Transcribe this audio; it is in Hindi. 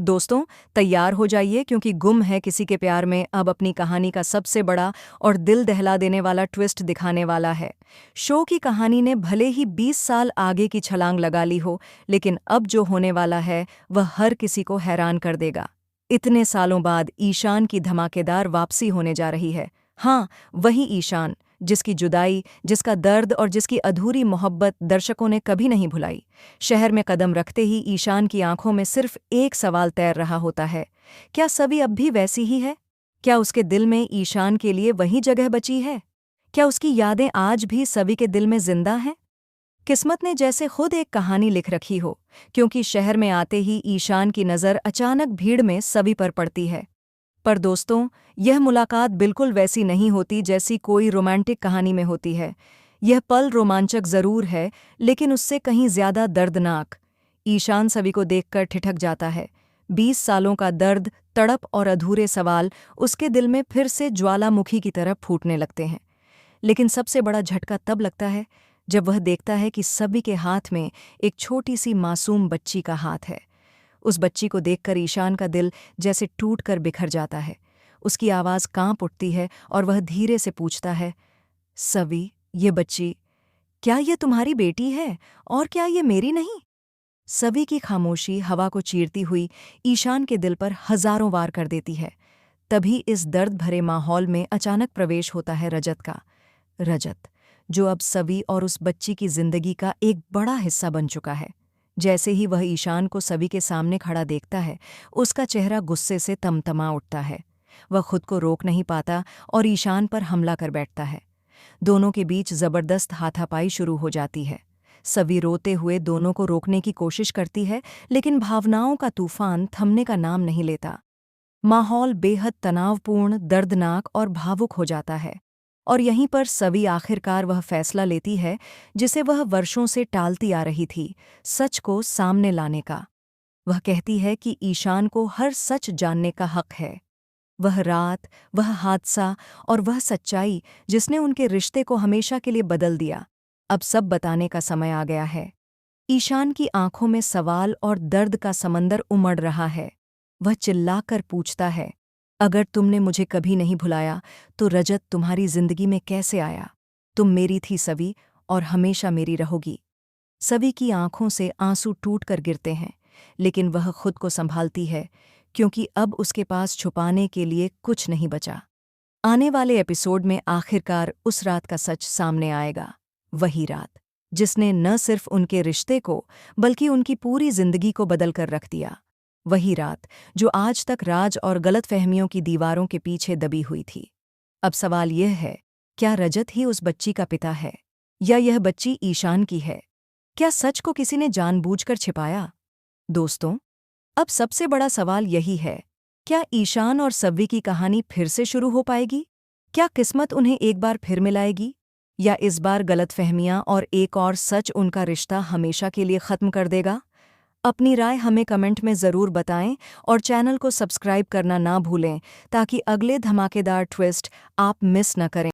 दोस्तों, तैयार हो जाइए क्योंकि गुम है किसी के प्यार में अब अपनी कहानी का सबसे बड़ा और दिल दहला देने वाला ट्विस्ट दिखाने वाला है। शो की कहानी ने भले ही 20 साल आगे की छलांग लगा ली हो, लेकिन अब जो होने वाला है वह हर किसी को हैरान कर देगा। इतने सालों बाद ईशान की धमाकेदार वापसी होने जा रही है। हाँ, वही ईशान, जिसकी जुदाई, जिसका दर्द और जिसकी अधूरी मोहब्बत दर्शकों ने कभी नहीं भुलाई। शहर में कदम रखते ही ईशान की आंखों में सिर्फ एक सवाल तैर रहा होता है। क्या सभी अब भी वैसी ही है? क्या उसके दिल में ईशान के लिए वही जगह बची है? क्या उसकी यादें आज भी सभी के दिल में जिंदा हैं? किस्मत ने जैसे खुद एक कहानी लिख रखी हो, क्योंकि शहर में आते ही ईशान की नज़र अचानक भीड़ में सभी पर पड़ती है। पर दोस्तों, यह मुलाकात बिल्कुल वैसी नहीं होती जैसी कोई रोमांटिक कहानी में होती है। यह पल रोमांचक जरूर है, लेकिन उससे कहीं ज्यादा दर्दनाक। ईशान सभी को देखकर ठिठक जाता है। 20 सालों का दर्द, तड़प और अधूरे सवाल उसके दिल में फिर से ज्वालामुखी की तरह फूटने लगते हैं। लेकिन सबसे बड़ा झटका तब लगता है जब वह देखता है कि सभी के हाथ में एक छोटी सी मासूम बच्ची का हाथ है। उस बच्ची को देखकर ईशान का दिल जैसे टूट कर बिखर जाता है। उसकी आवाज़ कांप उठती है और वह धीरे से पूछता है, सवी, ये बच्ची, क्या ये तुम्हारी बेटी है और क्या ये मेरी नहीं? सवी की खामोशी हवा को चीरती हुई ईशान के दिल पर हजारों वार कर देती है। तभी इस दर्द भरे माहौल में अचानक प्रवेश होता है रजत का। रजत, जो अब सवी और उस बच्ची की जिंदगी का एक बड़ा हिस्सा बन चुका है। जैसे ही वह ईशान को सभी के सामने खड़ा देखता है, उसका चेहरा गुस्से से तमतमा उठता है। वह खुद को रोक नहीं पाता और ईशान पर हमला कर बैठता है। दोनों के बीच जबरदस्त हाथापाई शुरू हो जाती है। सभी रोते हुए दोनों को रोकने की कोशिश करती है, लेकिन भावनाओं का तूफान थमने का नाम नहीं लेता। माहौल बेहद तनावपूर्ण, दर्दनाक और भावुक हो जाता है। और यहीं पर सवी आखिरकार वह फैसला लेती है जिसे वह वर्षों से टालती आ रही थी, सच को सामने लाने का। वह कहती है कि ईशान को हर सच जानने का हक है। वह रात, वह हादसा और वह सच्चाई जिसने उनके रिश्ते को हमेशा के लिए बदल दिया, अब सब बताने का समय आ गया है। ईशान की आंखों में सवाल और दर्द का समंदर उमड़ रहा है। वह चिल्लाकर पूछता है, अगर तुमने मुझे कभी नहीं भुलाया तो रजत तुम्हारी जिंदगी में कैसे आया? तुम मेरी थी सवी और हमेशा मेरी रहोगी। सवी की आंखों से आंसू टूट कर गिरते हैं, लेकिन वह खुद को संभालती है, क्योंकि अब उसके पास छुपाने के लिए कुछ नहीं बचा। आने वाले एपिसोड में आखिरकार उस रात का सच सामने आएगा। वही रात जिसने न सिर्फ उनके रिश्ते को बल्कि उनकी पूरी जिंदगी को बदल कर रख दिया। वही रात जो आज तक राज और गलतफहमियों की दीवारों के पीछे दबी हुई थी। अब सवाल यह है, क्या रजत ही उस बच्ची का पिता है या यह बच्ची ईशान की है? क्या सच को किसी ने जानबूझकर छिपाया? दोस्तों, अब सबसे बड़ा सवाल यही है, क्या ईशान और सव्वी की कहानी फिर से शुरू हो पाएगी? क्या किस्मत उन्हें एक बार फिर मिलाएगी, या इस बार गलतफहमियां और एक और सच उनका रिश्ता हमेशा के लिए खत्म कर देगा? अपनी राय हमें कमेंट में ज़रूर बताएं और चैनल को सब्सक्राइब करना ना भूलें ताकि अगले धमाकेदार ट्विस्ट आप मिस न करें।